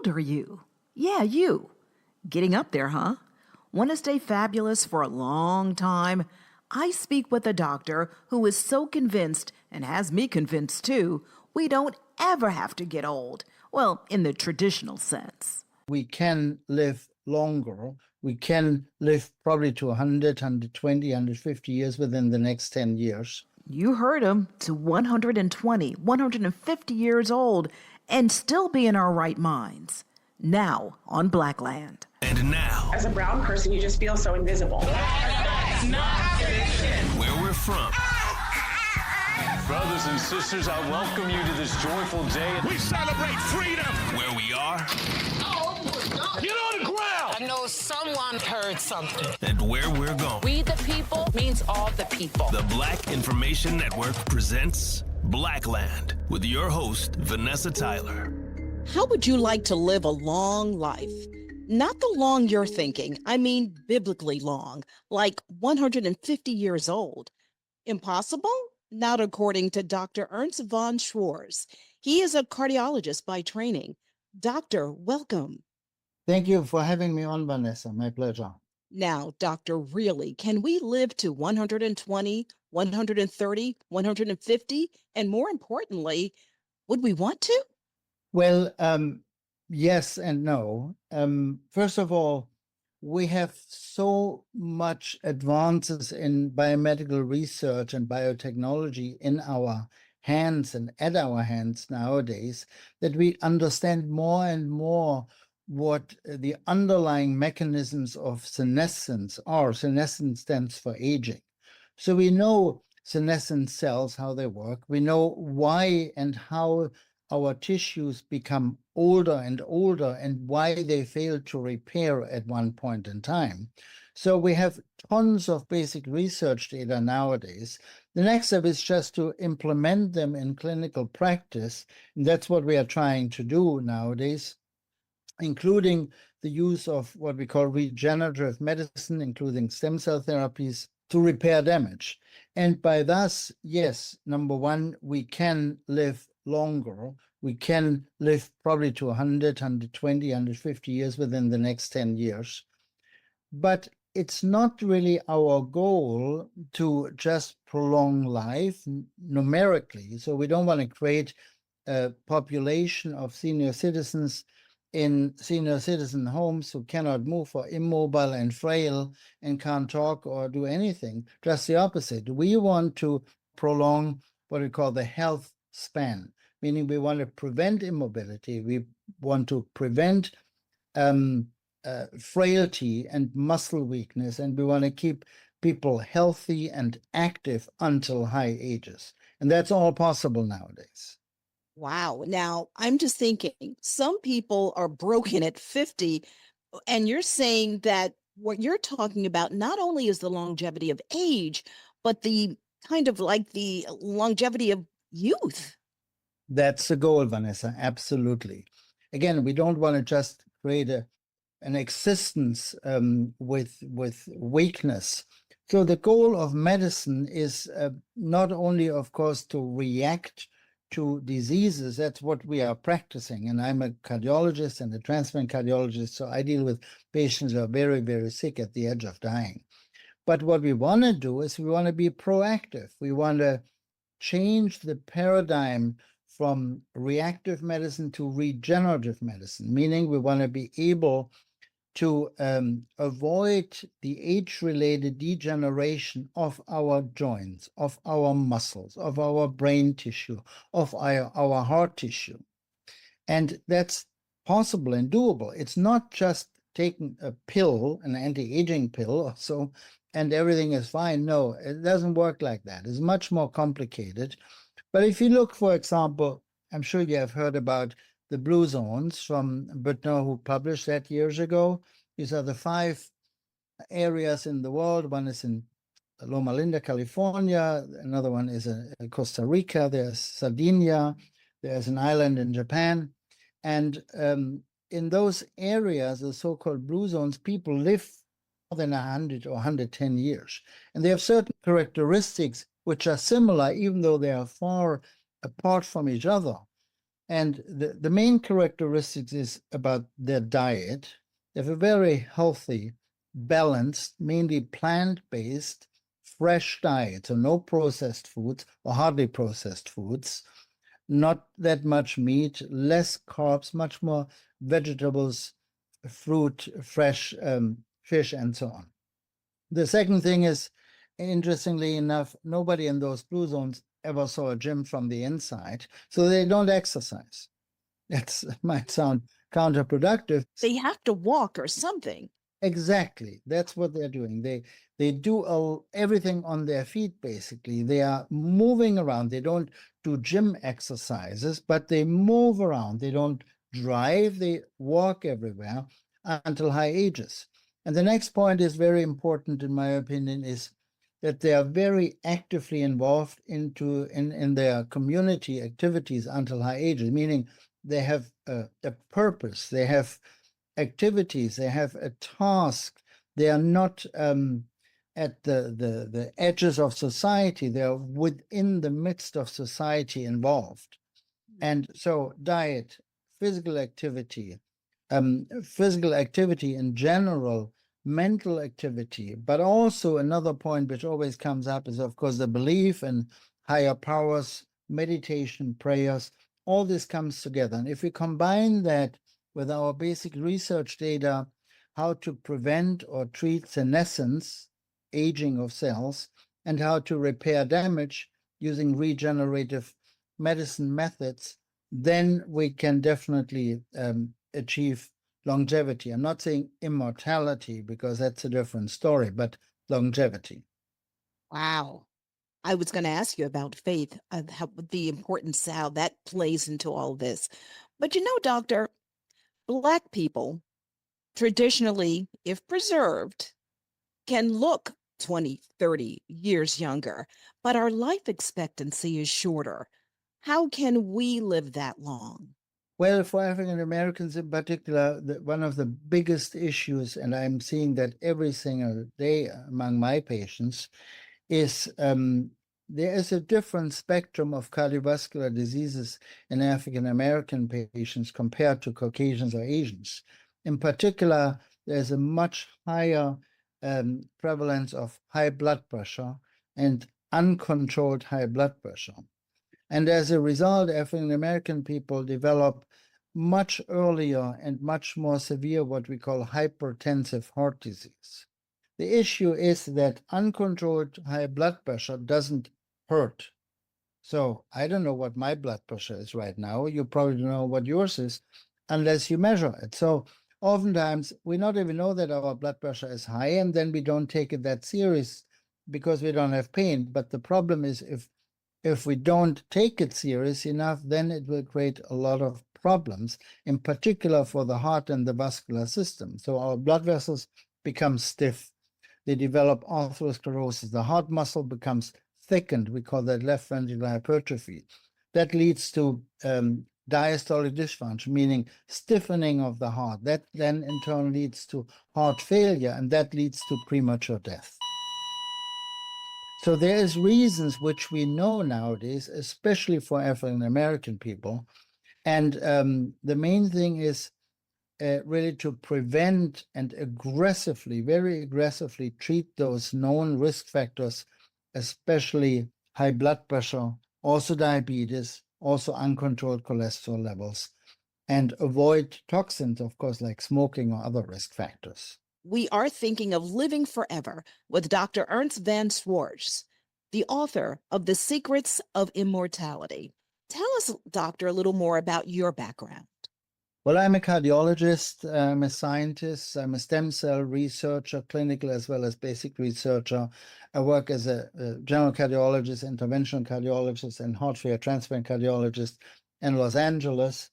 old are you? Yeah, you. Getting up there, huh? Want to stay fabulous for a long time? I speak with a doctor who is so convinced, and has me convinced too, we don't ever have to get old. Well, in the traditional sense. We can live longer. We can live probably to 100, 120, 150 years within the next 10 years. You heard him, to 120, 150 years old, and still be in our right minds. Now on Blackland. And now, as a brown person, you just feel so invisible. That's not fiction. Where we're from. Brothers and sisters, I welcome you to this joyful day. We celebrate freedom. Where we are. Oh, get on the ground! I know someone heard something. And where we're going. We the people means all the people. The Black Information Network presents Blackland with your host, Vanessa Tyler. How would you like to live a long life? Not the long you're thinking. I mean, biblically long, like 150 years old. Impossible? Not according to Dr. Ernst von Schwarz. He is a cardiologist by training. Doctor, welcome. Thank you for having me on, Vanessa. My pleasure. Now, doctor, really, can we live to 120, 130, 150? And more importantly, would we want to? Well, yes and no. First of all, we have so much advances in biomedical research and biotechnology in our hands and at our hands nowadays that we understand more and more what the underlying mechanisms of senescence are. Senescence stands for aging. So we know senescent cells, how they work. We know why and how our tissues become older and older and why they fail to repair at one point in time. So we have tons of basic research data nowadays. The next step is just to implement them in clinical practice. And that's what we are trying to do nowadays, including the use of what we call regenerative medicine, including stem cell therapies, to repair damage. And by thus, yes, number one, we can live longer. We can live probably to 100, 120, 150 years within the next 10 years. But it's not really our goal to just prolong life numerically. So we don't want to create a population of senior citizens in senior citizen homes who cannot move or immobile and frail and can't talk or do anything. Just the opposite. We want to prolong what we call the health span, meaning we want to prevent immobility. We want to prevent frailty and muscle weakness, and we want to keep people healthy and active until high ages. And that's all possible nowadays. Wow. Now, I'm just thinking, some people are broken at 50, and you're saying that what you're talking about not only is the longevity of age, but the kind of like the longevity of youth. That's the goal, Vanessa. Absolutely. Again, we don't want to just create an existence with weakness. So the goal of medicine is not only, of course, to react to diseases. That's what we are practicing. And I'm a cardiologist and a transplant cardiologist, so I deal with patients who are very, very sick at the edge of dying. But what we want to do is we want to be proactive. We want to change the paradigm from reactive medicine to regenerative medicine, meaning we want to be able to avoid the age-related degeneration of our joints, of our muscles, of our brain tissue, of our heart tissue. And that's possible and doable. It's not just taking a pill, an anti-aging pill or so, and everything is fine. No, it doesn't work like that. It's much more complicated. But if you look, for example, I'm sure you have heard about the blue zones from Büttner, who published that years ago. These are the 5 areas in the world. One is in Loma Linda, California. Another one is in Costa Rica. There's Sardinia. There's an island in Japan. And in those areas, the so-called blue zones, people live more than 100 or 110 years. And they have certain characteristics which are similar, even though they are far apart from each other. And the main characteristics is about their diet. They have a very healthy, balanced, mainly plant-based, fresh diet, so no processed foods or hardly processed foods, not that much meat, less carbs, much more vegetables, fruit, fresh fish, and so on. The second thing is, interestingly enough, nobody in those blue zones ever saw a gym from the inside, so they don't exercise. That might sound counterproductive. They have to walk or something. Exactly. That's what they're doing. They do everything on their feet, basically. They are moving around. They don't do gym exercises, but they move around. They don't drive. They walk everywhere until high ages. And the next point is very important, in my opinion, is that they are very actively involved in their community activities until high ages, meaning they have a purpose. They have activities, they have a task. They are not at the edges of society. They are within the midst of society involved. And so diet, physical activity in general, mental activity, but also another point which always comes up is, of course, the belief in higher powers, meditation, prayers. All this comes together. And if we combine that with our basic research data, how to prevent or treat senescence, aging of cells, and how to repair damage using regenerative medicine methods, then we can definitely achieve longevity. I'm not saying immortality, because that's a different story, but longevity. Wow. I was going to ask you about faith, how the importance, how that plays into all this. But doctor, Black people traditionally, if preserved, can look 20, 30 years younger, but our life expectancy is shorter. How can we live that long? Well, for African Americans in particular, one of the biggest issues, and I'm seeing that every single day among my patients, is there is a different spectrum of cardiovascular diseases in African American patients compared to Caucasians or Asians. In particular, there's a much higher prevalence of high blood pressure and uncontrolled high blood pressure. And as a result, African American people develop much earlier and much more severe what we call hypertensive heart disease. The issue is that uncontrolled high blood pressure doesn't hurt. So I don't know what my blood pressure is right now. You probably don't know what yours is unless you measure it. So oftentimes we not even know that our blood pressure is high, and then we don't take it that serious because we don't have pain. But the problem is if we don't take it serious enough, then it will create a lot of problems, in particular for the heart and the vascular system. So our blood vessels become stiff. They develop atherosclerosis. The heart muscle becomes thickened. We call that left ventricular hypertrophy. That leads to diastolic dysfunction, meaning stiffening of the heart. That then in turn leads to heart failure, and that leads to premature death. So there is reasons which we know nowadays, especially for African American people. And the main thing is really to prevent and very aggressively treat those known risk factors, especially high blood pressure, also diabetes, also uncontrolled cholesterol levels, and avoid toxins, of course, like smoking or other risk factors. We are thinking of living forever with Dr. Ernst von Schwarz, the author of The Secrets of Immortality. Tell us, doctor, a little more about your background. Well, I'm a cardiologist, I'm a scientist, I'm a stem cell researcher, clinical as well as basic researcher. I work as a general cardiologist, interventional cardiologist, and heart failure transplant cardiologist in Los Angeles.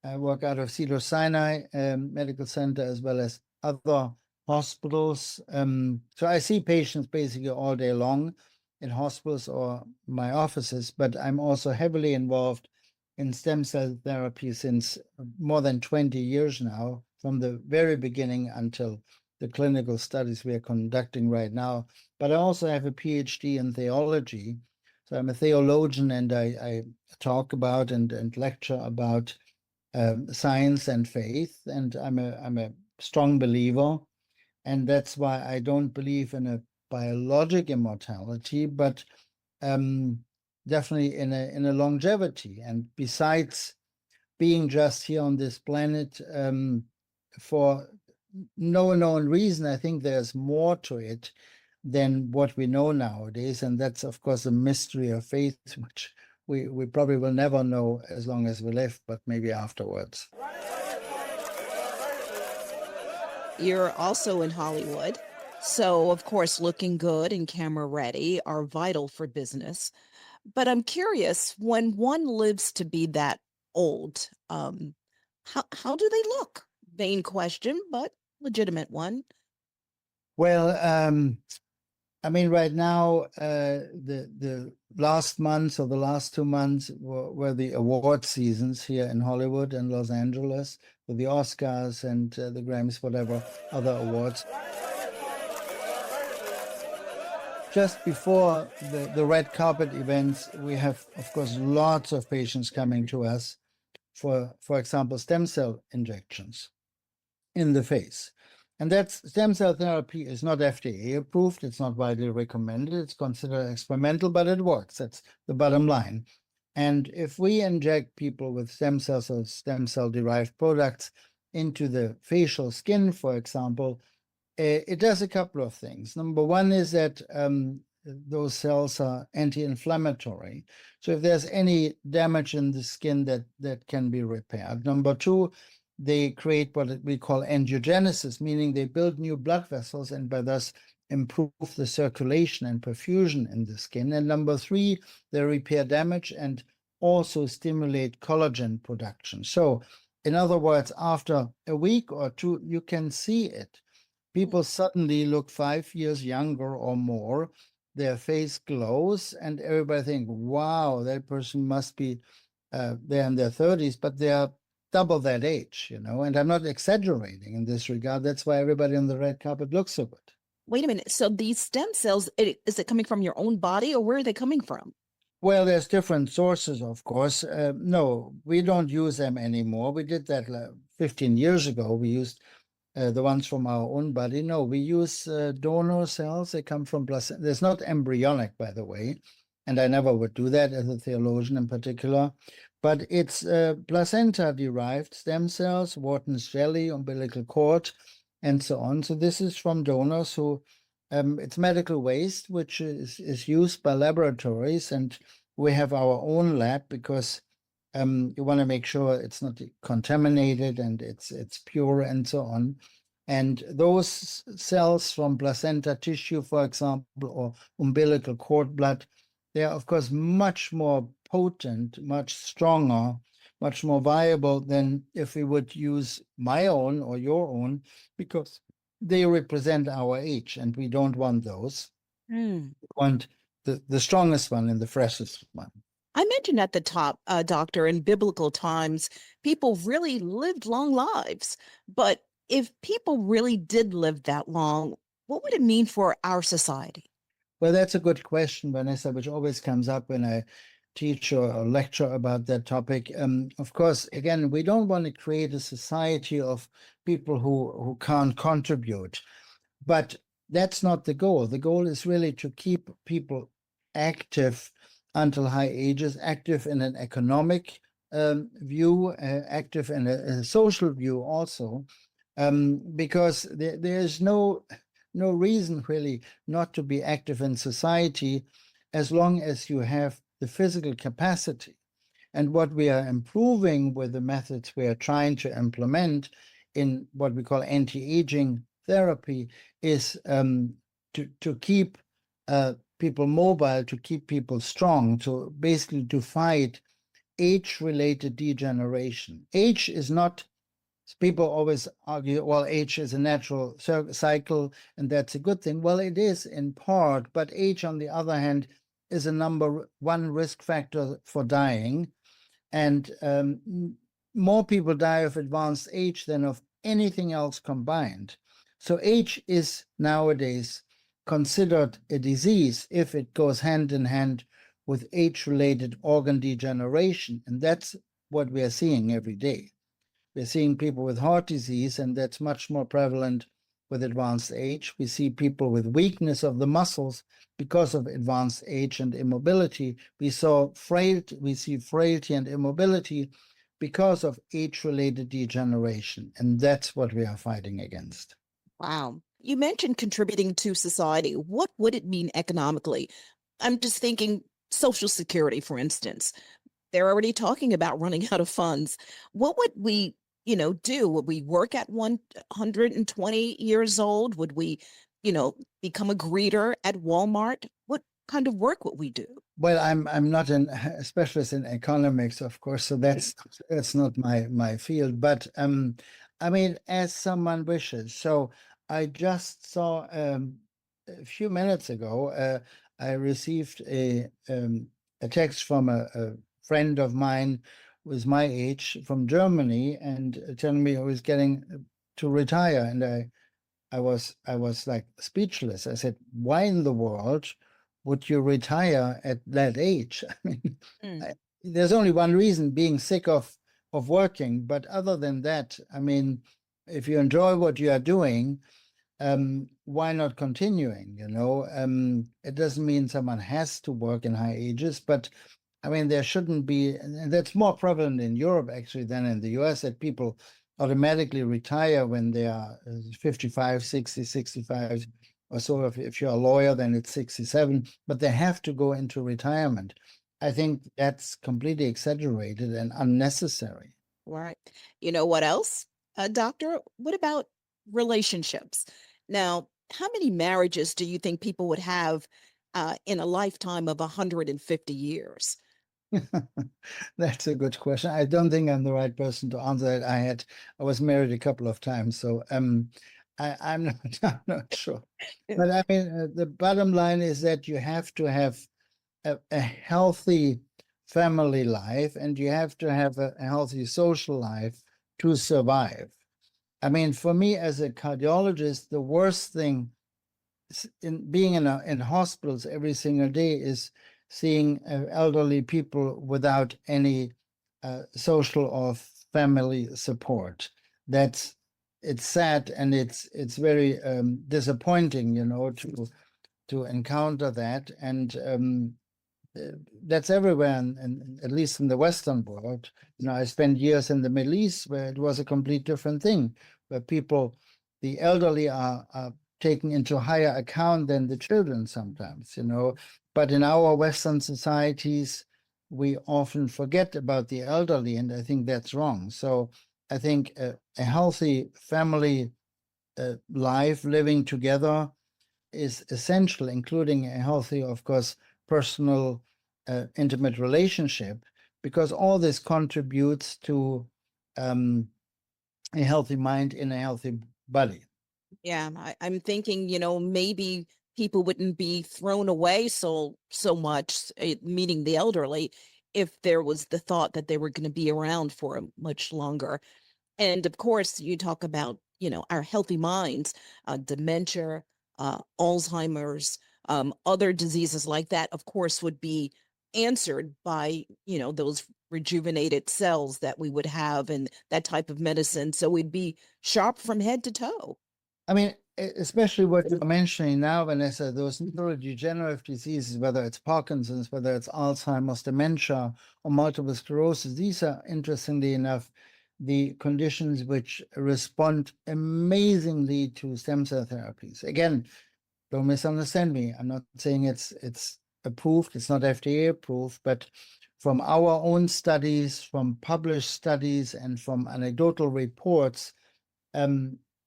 I work out of Cedars-Sinai Medical Center as well as other hospitals. So I see patients basically all day long in hospitals or my offices, but I'm also heavily involved in stem cell therapy since more than 20 years now, from the very beginning until the clinical studies we are conducting right now. But I also have a PhD in theology. So I'm a theologian, and I talk about and lecture about science and faith, and I'm a strong believer, and that's why I don't believe in a biologic immortality, but definitely in a longevity. And besides being just here on this planet for no known reason, I think there's more to it than what we know nowadays, and that's of course a mystery of faith, which we probably will never know as long as we live, but maybe afterwards. You're also in Hollywood. So, of course, looking good and camera ready are vital for business. But I'm curious, when one lives to be that old, how do they look? Vain question, but legitimate one. Well, I mean, right now, the last months or the last 2 months were the award seasons here in Hollywood and Los Angeles, with the Oscars and the Grammys, whatever other awards. Just before the red carpet events, we have, of course, lots of patients coming to us for example, stem cell injections in the face. And that stem cell therapy is not FDA approved. It's not widely recommended. It's considered experimental, but it works. That's the bottom line. And if we inject people with stem cells or stem cell derived products into the facial skin, for example, it does a couple of things. Number one is that those cells are anti-inflammatory. So if there's any damage in the skin, that can be repaired. Number two, they create what we call angiogenesis, meaning they build new blood vessels and by thus improve the circulation and perfusion in the skin. And number three, they repair damage and also stimulate collagen production. So in other words, after a week or two, you can see it. People suddenly look 5 years younger or more. Their face glows, and everybody thinks, wow, that person must be they're in their 30s, but they are double that age, you know. And I'm not exaggerating in this regard. That's why everybody on the red carpet looks so good. Wait a minute. So these stem cells, is it coming from your own body, or where are they coming from? Well, there's different sources, of course. No, we don't use them anymore. We did that 15 years ago. We used the ones from our own body. No, we use donor cells. They come from placenta. There's not embryonic, by the way, and I never would do that as a theologian in particular. But it's placenta-derived stem cells, Wharton's jelly, umbilical cord, and so on. So this is from donors who, it's medical waste, which is used by laboratories, and we have our own lab because you want to make sure it's not contaminated and it's pure and so on. And those cells from placenta tissue, for example, or umbilical cord blood, they are, of course, much more potent, much stronger, much more viable than if we would use my own or your own, because they represent our age, and we don't want those. We want the strongest one and the freshest one. I mentioned at the top, Doctor, in biblical times, people really lived long lives. But if people really did live that long, what would it mean for our society? Well, that's a good question, Vanessa, which always comes up when I teach or lecture about that topic. Of course, again, we don't want to create a society of people who can't contribute. But that's not the goal. The goal is really to keep people active until high ages, active in an economic view, active in a social view also, because there is no reason really not to be active in society as long as you have the physical capacity. And what we are improving with the methods we are trying to implement in what we call anti-aging therapy is to keep people mobile, to keep people strong, to basically to fight age-related degeneration. Age is not, people always argue, well, age is a natural cycle and that's a good thing. Well, it is in part, but age, on the other hand, is a number one risk factor for dying. And more people die of advanced age than of anything else combined. So age is nowadays considered a disease if it goes hand in hand with age-related organ degeneration. And that's what we are seeing every day. We're seeing people with heart disease, and that's much more prevalent with advanced age. We see people with weakness of the muscles because of advanced age and immobility. We see frailty and immobility because of age-related degeneration, and that's what we are fighting against. Wow. You mentioned contributing to society. What would it mean economically? I'm just thinking Social Security, for instance. They're already talking about running out of funds. What would we, do? Would we work at 120 years old? Would we, become a greeter at Walmart? What kind of work would we do? Well, I'm not a specialist in economics, of course, so that's not my field. But I mean, as someone wishes. So I just saw a few minutes ago, I received a text from a friend of mine who is my age from Germany, and telling me he was getting to retire, and I was like speechless. I said, "Why in the world would you retire at that age?" I mean, there's only one reason: being sick of working. But other than that, I mean, if you enjoy what you are doing, why not continuing? It doesn't mean someone has to work in high ages, but I mean, there shouldn't be, and that's more prevalent in Europe actually than in the US, that people automatically retire when they are 55, 60, 65 or so. If you're a lawyer, then it's 67, but they have to go into retirement. I think that's completely exaggerated and unnecessary. Right. You know what else, doctor? What about relationships? Now, how many marriages do you think people would have in a lifetime of 150 years? That's a good question. I don't think I'm the right person to answer that. I was married a couple of times, so I'm not sure. But I mean, the bottom line is that you have to have a healthy family life, and you have to have a healthy social life to survive. I mean, for me as a cardiologist, the worst thing in being in hospitals every single day is seeing elderly people without any social or family support. It's sad, and it's very disappointing, to encounter that. And that's everywhere, and at least in the Western world. I spent years in the Middle East where it was a complete different thing, where the elderly are taken into higher account than the children sometimes, But in our Western societies, we often forget about the elderly, and I think that's wrong. So I think a healthy family life, living together, is essential, including a healthy, of course, personal, intimate relationship, because all this contributes to a healthy mind in a healthy body. Yeah, I'm thinking, maybe people wouldn't be thrown away so much, meeting the elderly, if there was the thought that they were going to be around for much longer. And of course, you talk about, our healthy minds, dementia, Alzheimer's, other diseases like that, of course, would be answered by, those rejuvenated cells that we would have and that type of medicine. So we'd be sharp from head to toe. I mean, especially what you're mentioning now, Vanessa, those neurodegenerative diseases, whether it's Parkinson's, whether it's Alzheimer's, dementia, or multiple sclerosis, these are, interestingly enough, the conditions which respond amazingly to stem cell therapies. Again, don't misunderstand me. I'm not saying it's approved, it's not FDA approved, but from our own studies, from published studies, and from anecdotal reports,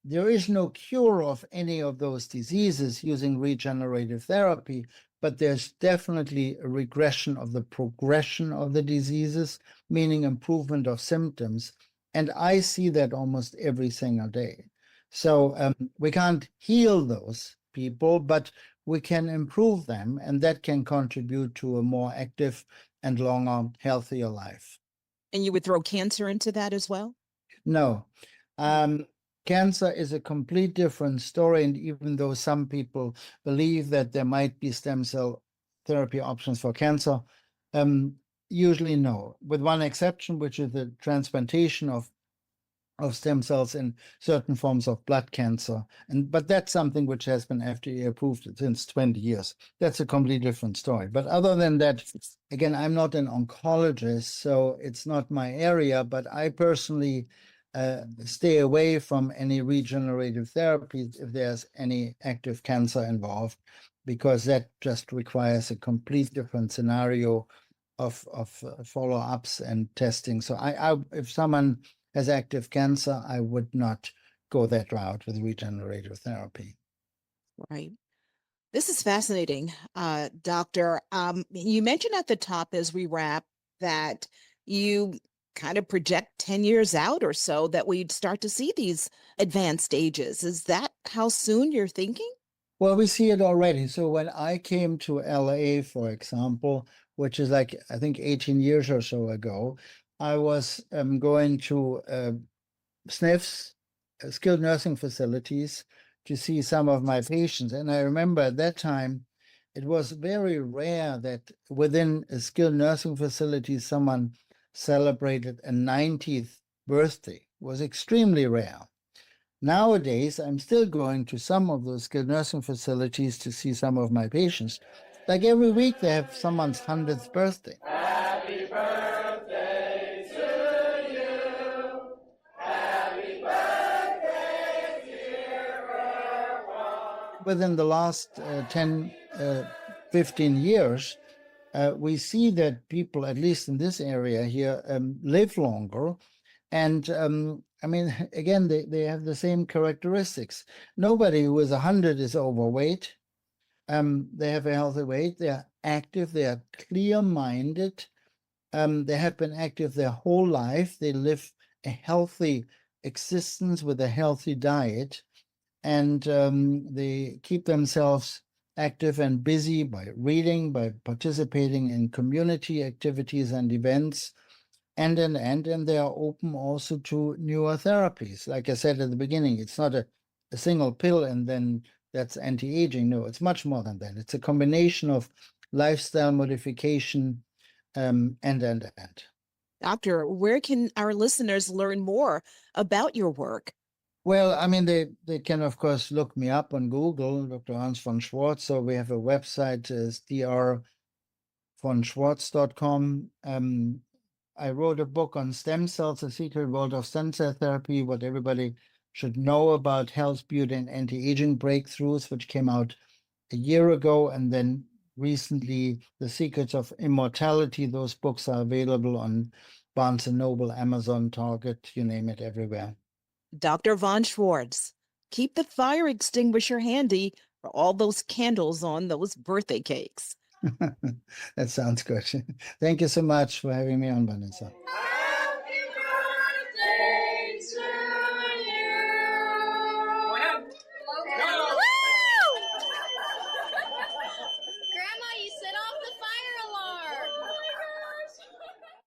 there is no cure of any of those diseases using regenerative therapy, but there's definitely a regression of the progression of the diseases, meaning improvement of symptoms. And I see that almost every single day. So we can't heal those people, but we can improve them, and that can contribute to a more active and longer, healthier life. And you would throw cancer into that as well? No. Cancer is a complete different story, and even though some people believe that there might be stem cell therapy options for cancer? Usually no, with one exception, which is the transplantation of stem cells in certain forms of blood cancer. But that's something which has been FDA approved since 20 years. That's a completely different story. But other than that, again, I'm not an oncologist, so it's not my area, but I personally stay away from any regenerative therapies if there's any active cancer involved, because that just requires a complete different scenario of follow-ups and testing. So if someone has active cancer, I would not go that route with regenerative therapy. Right. This is fascinating, Doctor. You mentioned at the top as we wrap that you kind of project 10 years out or so that we'd start to see these advanced stages. Is that how soon you're thinking? Well, we see it already. So when I came to LA, for example, which is like, I think 18 years or so ago, I was going to SNFs, skilled nursing facilities, to see some of my patients. And I remember at that time, it was very rare that within a skilled nursing facility, someone celebrated a 90th birthday. It was extremely rare. Nowadays, I'm still going to some of those skilled nursing facilities to see some of my patients. Like every week, they have someone's 100th birthday. Happy birthday to you. Happy birthday, dear Erwan. Within the last 10, 15 years, we see that people, at least in this area here, live longer. And I mean, again, they have the same characteristics. Nobody who is 100 is overweight. They have a healthy weight. They are active. They are clear-minded. They have been active their whole life. They live a healthy existence with a healthy diet. And they keep themselves active and busy by reading, by participating in community activities and events. And they are open also to newer therapies. Like I said at the beginning, it's not a single pill and then that's anti-aging. No, it's much more than that. It's a combination of lifestyle modification and. Doctor, where can our listeners learn more about your work? Well, I mean, they can, of course, look me up on Google, Dr. Ernst von Schwarz. So we have a website, is drvonschwarz.com. I wrote a book on stem cells, The Secret World of Stem Cell Therapy, what everybody should know about health, beauty, and anti-aging breakthroughs, which came out a year ago. And then recently, The Secrets of Immortality. Those books are available on Barnes & Noble, Amazon, Target, you name it, everywhere. Dr. von Schwarz, keep the fire extinguisher handy for all those candles on those birthday cakes. That sounds good. Thank you so much for having me on, Vanessa.